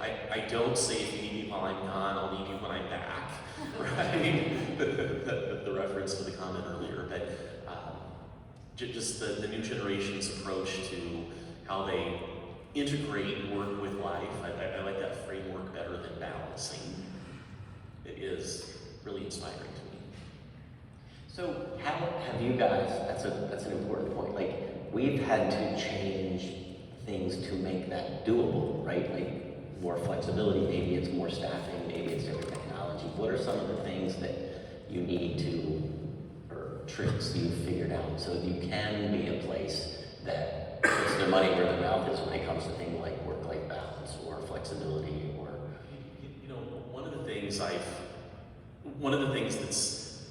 I don't say, if you need me while I'm gone, I'll need you when I'm back, right? the reference to the comment earlier, but just the new generation's approach to how they integrate work with life. I like that framework better than balancing. It is really inspiring to me. So how have you guys, that's an important point, like we've had to change things to make that doable, right? Like more flexibility, maybe it's more staffing, maybe it's different technology. What are some of the things that you need to, or tricks you've figured out so you can be a place that puts their money where their mouth is when it comes to things like work-life balance or flexibility or... One of the things that's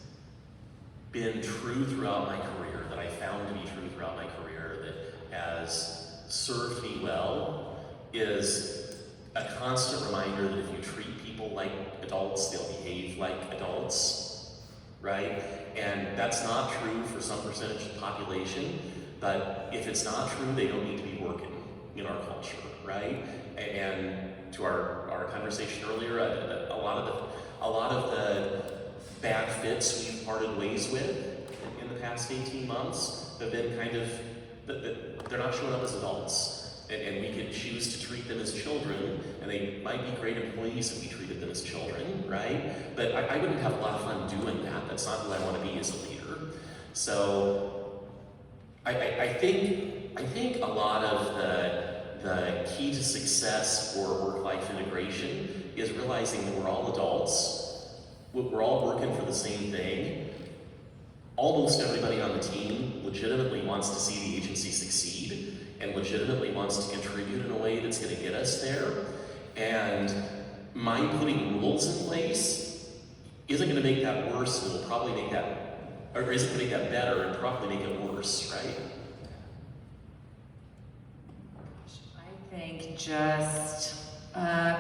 been true throughout my career, that I found to be true throughout my career, that has served me well, is a constant reminder that if you treat people like adults, they'll behave like adults, right? And that's not true for some percentage of the population, but if it's not true, they don't need to be working in our culture, right? And to our conversation earlier, a lot of the bad fits we've parted ways with in the past 18 months have been kind of, they're not showing up as adults. And we could choose to treat them as children, and they might be great employees if we treated them as children, right? But I wouldn't have a lot of fun doing that. That's not who I want to be as a leader. So I think a lot of the key to success for work-life integration is realizing that we're all adults. We're all working for the same thing. Almost everybody on the team legitimately wants to see the agency succeed and legitimately wants to contribute in a way that's going to get us there. And my putting rules in place isn't going to make that worse. It'll probably make that, or isn't going to make that better and probably make it worse, right? I think just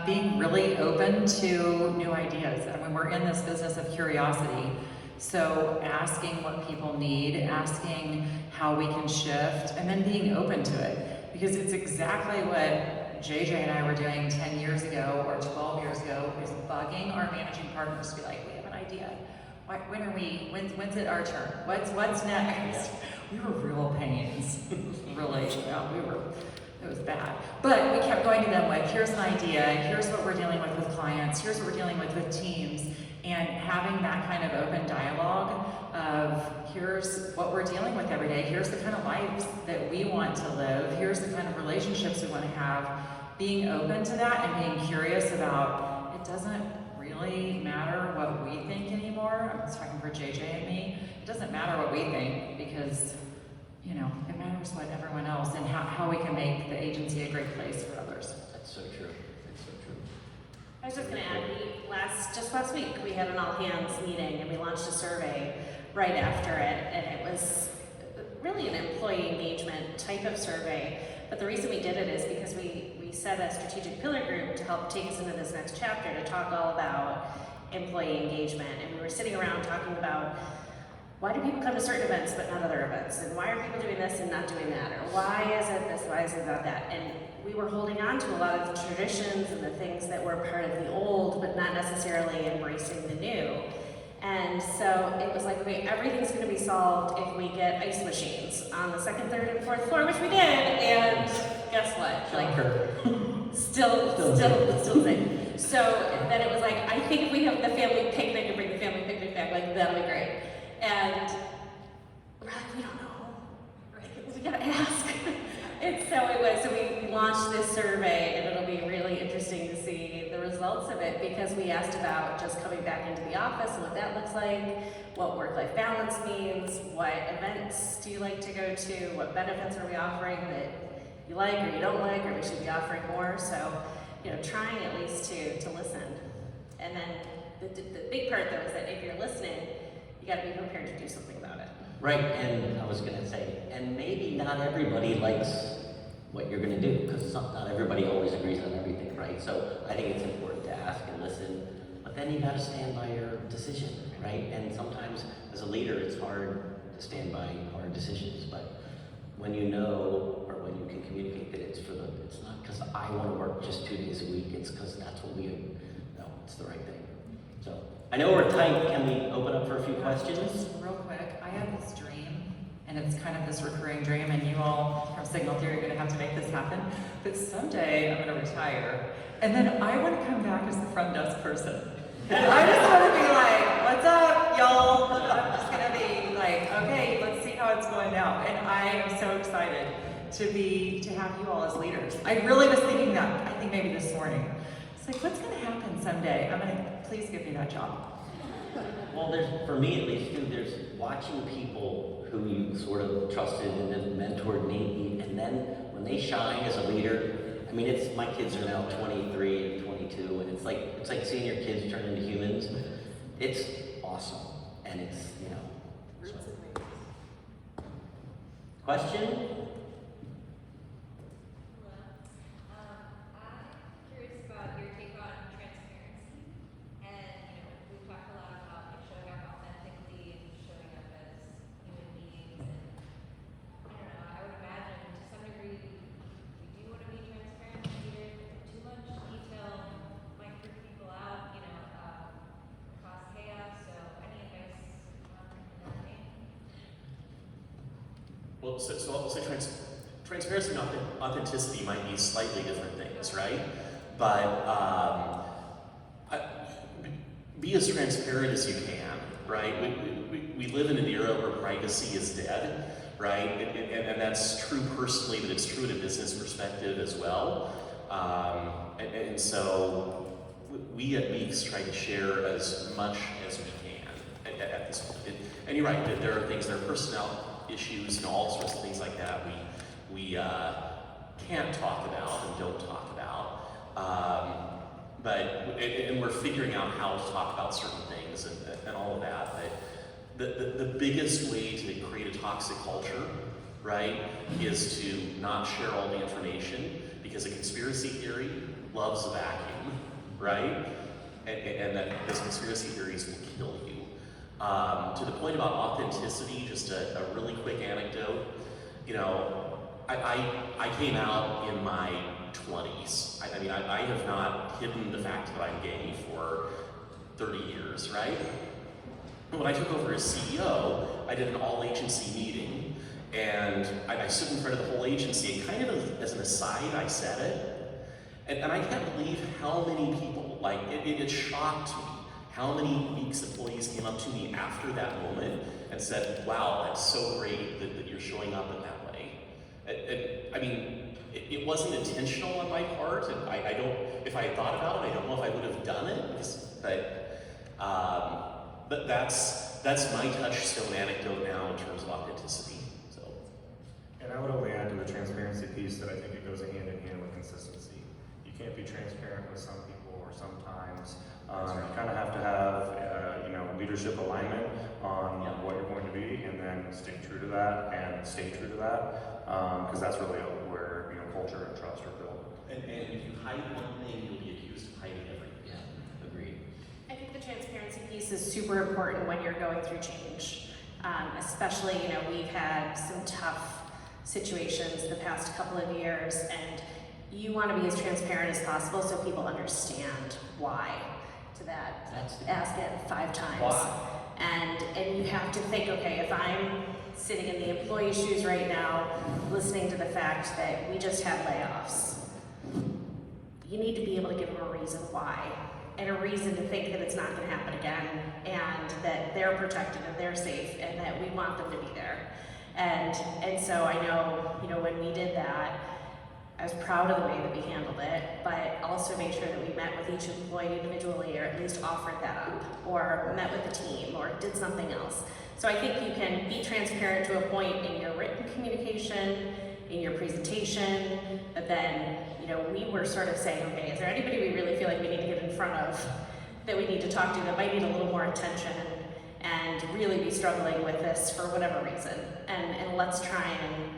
being really open to new ideas. I mean, we're in this business of curiosity. So asking what people need, asking how we can shift, and then being open to it. Because it's exactly what JJ and I were doing 10 years ago or 12 years ago, was bugging our managing partners to be like, we have an idea. When's it our turn? What's next? We were real pains. Really, it was bad. But we kept going to them like, here's an idea, here's what we're dealing with clients, here's what we're dealing with teams. And having that kind of open dialogue of here's what we're dealing with every day, here's the kind of lives that we want to live, here's the kind of relationships we want to have, being open to that and being curious about it doesn't really matter what we think anymore. I was talking for JJ and me. It doesn't matter what we think because, it matters what everyone else and how we can make the agency a great place for others. That's so true. That's so true. I was just going to add, just last week, we had an all-hands meeting and we launched a survey right after it, and it was really an employee engagement type of survey. But the reason we did it is because we set a strategic pillar group to help take us into this next chapter to talk all about employee engagement. And we were sitting around talking about why do people come to certain events but not other events? And why are people doing this and not doing that? Or why is it this, why is it not that? And we were holding on to a lot of the traditions and the things that were part of the old, but not necessarily embracing the new. And so it was like, okay, everything's going to be solved if we get ice machines on the second, third, and fourth floor, which we did. And guess what? Still the same. So then it was like, I think if we have the family picnic and bring the family picnic back, that'll be great. And we're like, we don't know. Right? We gotta ask. And so it because we asked about just coming back into the office and what that looks like, what work-life balance means, what events do you like to go to, what benefits are we offering that you like or you don't like, or we should be offering more. So, trying at least to listen. And then the big part though is that if you're listening, you got to be prepared to do something about it. Right, and I was gonna say, and maybe not everybody likes what you're gonna do, because not everybody always agrees on everything, right? So I think it's important to ask and listen, but then you gotta stand by your decision, right? And sometimes as a leader, it's hard to stand by hard decisions, but when you know, or when you can communicate that it's not because I wanna work just 2 days a week, it's because that's what we know, it's the right thing. So, I know we're tight, can we open up for a few questions? Just real quick, I have this dream, and it's kind of this recurring dream, and you all from Signal Theory are going to have to make this happen. But someday I'm going to retire, and then I want to come back as the front desk person. I just want to be like, "What's up, y'all?" I'm just going to be like, "Okay, let's see how it's going now." And I am so excited to have you all as leaders. I really was thinking that. I think maybe this morning. It's like, what's going to happen someday? Please give me that job. Well, for me at least too, there's watching people who you sort of trusted and then mentored me, and then when they shine as a leader, my kids are now 23 and 22, and it's like seeing your kids turn into humans. It's awesome, and it's, so. Question? I'm curious about your take on transparency. And, we've talked a lot about showing up authentically and showing up as human beings. And I don't know, I would imagine to some degree we do want to be transparent with leaders, but too much detail might freak people out, cause chaos. So any advice on that thing? Well, so I'll say transparency and authenticity might be slightly different things, right? But be as transparent as you can, right? We live in an era where privacy is dead, right? And that's true personally, but it's true in a business perspective as well. And so we at Meeks try to share as much as we can at this point. And you're right, that there are things, there are personnel issues and all sorts of things like that we can't talk about and don't talk about. And we're figuring out how to talk about certain things and all of that. But the biggest way to create a toxic culture, right, is to not share all the information, because a conspiracy theory loves a vacuum, right? And that those conspiracy theories will kill you. To the point about authenticity, just a really quick anecdote. I came out in my 20s. I have not hidden the fact that I'm gay for 30 years, right? When I took over as CEO, I did an all-agency meeting, and I stood in front of the whole agency, and kind of as an aside, I said it. And I can't believe how many people, it shocked me how many Meeks employees came up to me after that moment and said, "Wow, that's so great that you're showing up in that way." It wasn't intentional on my part, and I don't, if I had thought about it, I don't know if I would have done it, but that's my touchstone anecdote now in terms of authenticity. So. And I would only add to the transparency piece that I think it goes hand in hand with consistency. You can't be transparent with some people or sometimes. You kind of have to have, leadership alignment on what you're going to be, and then stay true to that, because that's really where culture and trust are built. And if you hide one thing, you'll be accused of hiding everything. Yeah, agreed. I think the transparency piece is super important when you're going through change. Especially, we've had some tough situations the past couple of years, and you want to be as transparent as possible so people understand why. To that, ask it 5 times. Why? And you have to think, okay, if I'm sitting in the employee's shoes right now, listening to the fact that we just had layoffs, you need to be able to give them a reason why, and a reason to think that it's not going to happen again, and that they're protected and they're safe, and that we want them to be there. And so I know, when we did that, I was proud of the way that we handled it, but also made sure that we met with each employee individually, or at least offered that up, or met with the team, or did something else. So I think you can be transparent to a point in your written communication, in your presentation, but then, you know, we were sort of saying, okay, is there anybody we really feel like we need to get in front of, that we need to talk to, that might need a little more attention, and really be struggling with this for whatever reason, and let's try and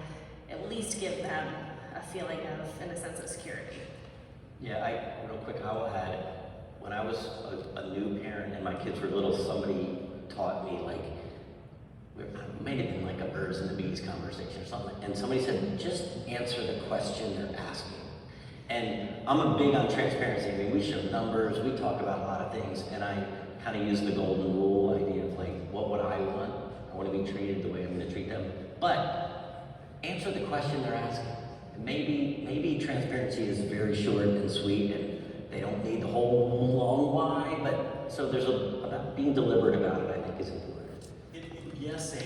at least give them a feeling of, and a sense of security. Yeah, real quick, I will add, when I was a new parent and my kids were little, somebody taught me, like, it might have been like a birds and the bees conversation or something, and somebody said, just answer the question they're asking. And I'm a big on transparency. I mean, we show numbers, we talk about a lot of things, and I kind of use the golden rule idea of like, what would I want? I want to be treated the way I'm going to treat them. But answer the question they're asking. Maybe transparency is very short and sweet, and they don't need the whole long why. But so about being deliberate about it, I think, is important. Yes, and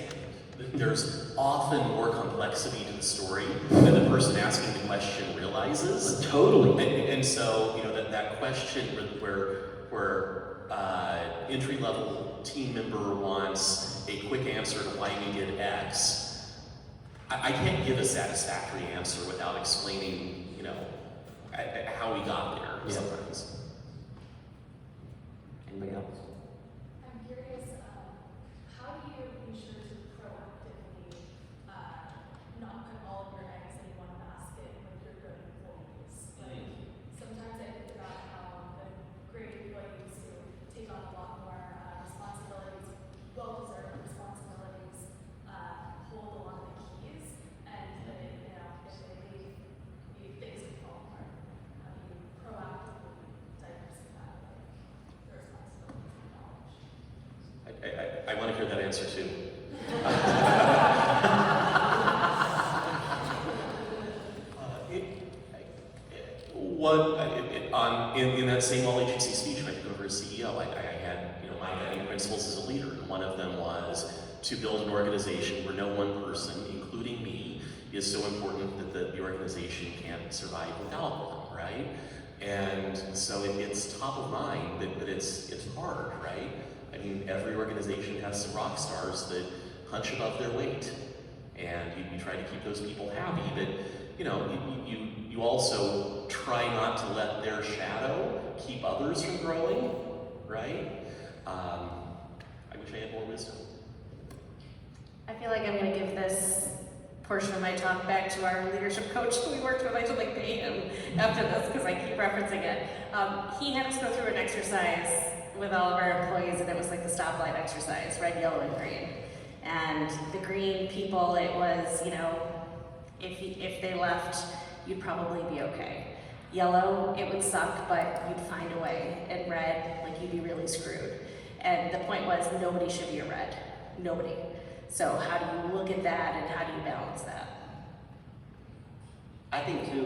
there's often more complexity to the story than the person asking the question realizes. Totally. And so, you know, that question where entry-level team member wants a quick answer to why we did X, I can't give a satisfactory answer without explaining, you know, how we got there sometimes. Anybody else? I'm curious, how do you ensure to proactively not put all of your eggs in one basket with your good employees? Like, sometimes I think about how the great employees who take on a lot more responsibilities, well-deserved responsibilities, hold a lot of the keys, and you know, if they leave, things can fall apart. How do you proactively diversify the responsibilities and knowledge? I want to hear that answer too. In that same all agency speech when I took over as CEO, I had, you know, my guiding principles as a leader, and one of them was to build an organization where no one person, including me, is so important that the organization can't survive without them, right? And so it's top of mind, but it's hard, right? I mean, every organization has some rock stars that punch above their weight, and you try to keep those people happy, but you know, you also try not to let their shadow keep others from growing, right? I wish I had more wisdom. I feel like I'm going to give this portion of my talk back to our leadership coach who we worked with. I should like pay him after this because I keep referencing it. He had us go through an exercise with all of our employees, and it was like the stoplight exercise, red, yellow, and green. And the green people, it was, you know, if they left, you'd probably be okay. Yellow, it would suck, but you'd find a way. And red, like you'd be really screwed. And the point was, nobody should be a red. Nobody. So how do you look at that, and how do you balance that? I think too,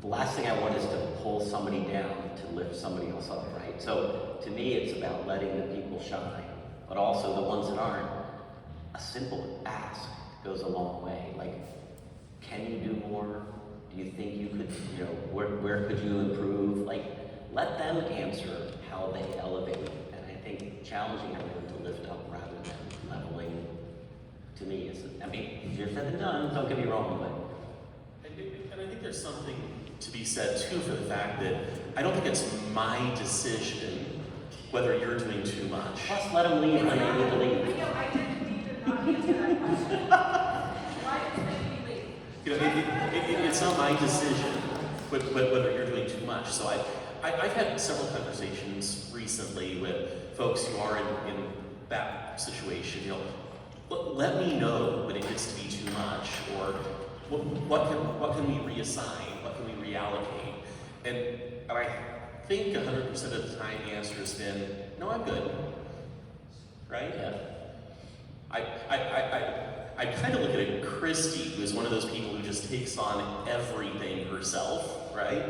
the last thing I want is to pull somebody down to lift somebody else up, right? So to me, it's about letting the people shine, but also the ones that aren't. A simple ask goes a long way. Like, can you do more? Do you think you could, you know, where could you improve? Like, let them answer how they elevate. And I think challenging everyone to lift up rather than leveling, to me, is, I mean, easier said than done, don't get me wrong, but. And I think there's something to be said too for the fact that I don't think it's my decision whether you're doing too much. Plus, let them leave when they need to leave. I know, I didn't need to not answer that question. Why did they leave? You know, it's not my decision whether you're doing too much. So I've had several conversations recently with folks who are in that situation. You know, let me know when it gets to be too much, or what can we reassign, what can we reallocate, and I think 100% of the time the answer has been no, I'm good, right? Yeah. I kind of look at it, Christy, who is one of those people who just takes on everything herself, right?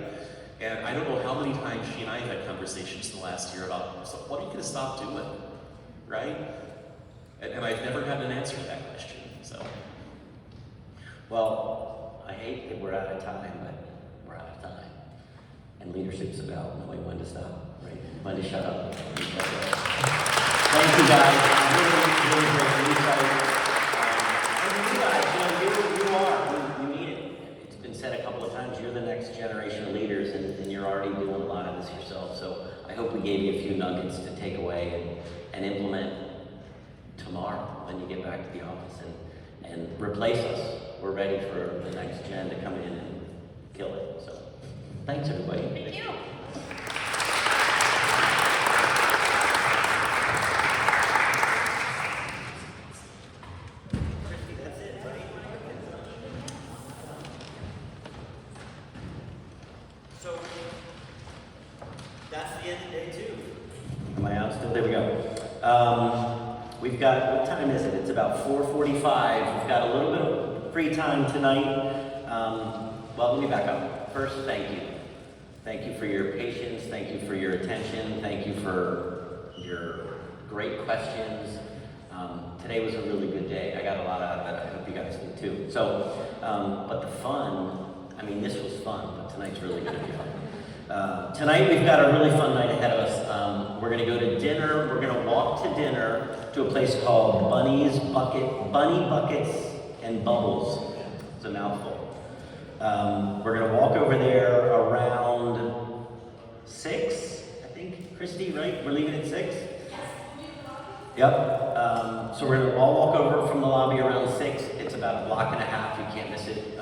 And I don't know how many times she and I have had conversations in the last year about, so what are you going to stop doing, right? And I've never had an answer to that question, so. Well, I hate that we're out of time, but we're out of time. And leadership's about knowing when to stop, right? When to shut up. Thank you guys. Really great insight. And you guys, you mean it. It's been said a couple of times, you're the next generation of leaders, and you're already doing a lot of this yourself. So I hope we gave you a few nuggets to take away and implement tomorrow when you get back to the office and replace us. We're ready for the next gen to come in and kill it. So thanks, everybody. Thank you. That's it, right? So that's the end of day 2. Am I out still? There we go. We've got, what time is it? It's about 4:45. We've got a little bit of free time tonight. Well, let me back up. First, thank you. Thank you for your patience. Thank you for your attention. Thank you for your great questions. Today was a really good day. I got a lot out of it. I hope you guys did too. So, but the fun, I mean, this was fun, but tonight's really going to be fun. Tonight we've got a really fun night ahead of us. We're going to go to dinner. We're going to walk to dinner to a place called Bunny Buckets and Bubbles. It's a mouthful. We're going to walk over there around 6, I think. Christy, right? We're leaving at 6? Yep. So we're going to all walk over from the lobby around 6. It's about a block and a half. You can't miss it.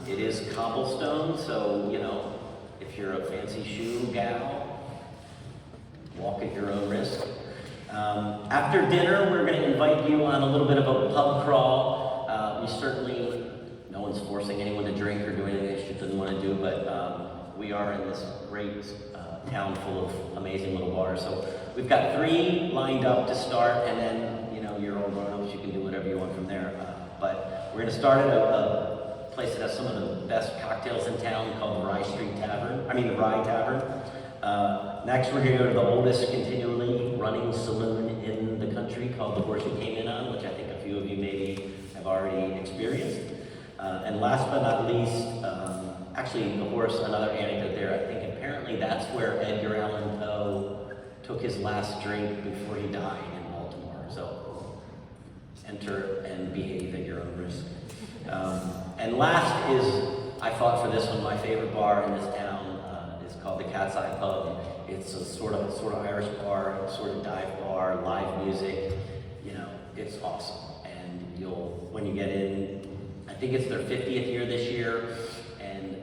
It is cobblestone, so, you know, if you're a fancy shoe gal, walk at your own risk. After dinner, we're going to invite you on a little bit of a pub crawl. We certainly, no one's forcing anyone to drink or do anything they shouldn't want to do, but we are in this great town full of amazing little bars. So we've got 3 lined up to start, and then, you know, you're all grown-ups, you can do whatever you want from there. But we're going to start at a place that has some of the best cocktails in town called the Rye Tavern. Next, we're going to go to the oldest continually running saloon in the country called The Horse You Came In On, which I think a few of you maybe have already experienced. And last but not least, actually, the horse, another anecdote there, I think apparently that's where Edgar Allan Poe took his last drink before he died in Baltimore. So enter and behave at your own risk. And last is, I fought for this one, my favorite bar in this town is called the Cat's Eye Pub. It's a sort of Irish bar, sort of dive bar, live music. You know, it's awesome. And when you get in, I think it's their 50th year this year, and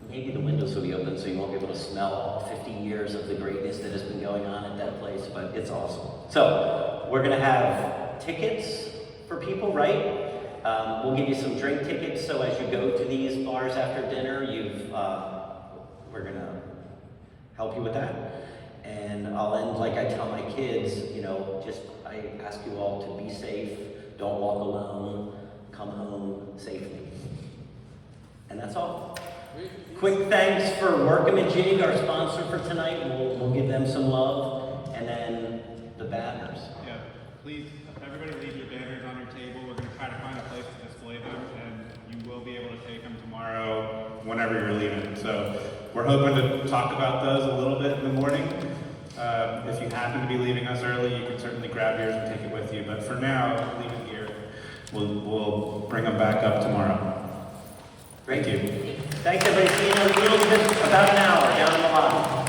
maybe the windows will be open so you won't be able to smell all 50 years of the greatness that has been going on at that place, but it's awesome. So, we're gonna have tickets for people, right? We'll give you some drink tickets, so as you go to these bars after dinner, we're gonna help you with that. And I'll end like I tell my kids, you know, I ask you all to be safe, don't walk alone, come home safely. And that's all. Quick thanks for Workamajig, our sponsor for tonight. We'll give them some love. And then the banners. Yeah, please, everybody leave your banners on your table. We're going to try to find a place to display them, and you will be able to take them tomorrow whenever you're leaving. So we're hoping to talk about those a little bit in the morning. If you happen to be leaving us early, you can certainly grab yours and take it with you. But for now, leave it here. We'll bring them back up tomorrow. Great. Thank you. Thanks, everybody. See you in a little bit, about an hour down in the lobby.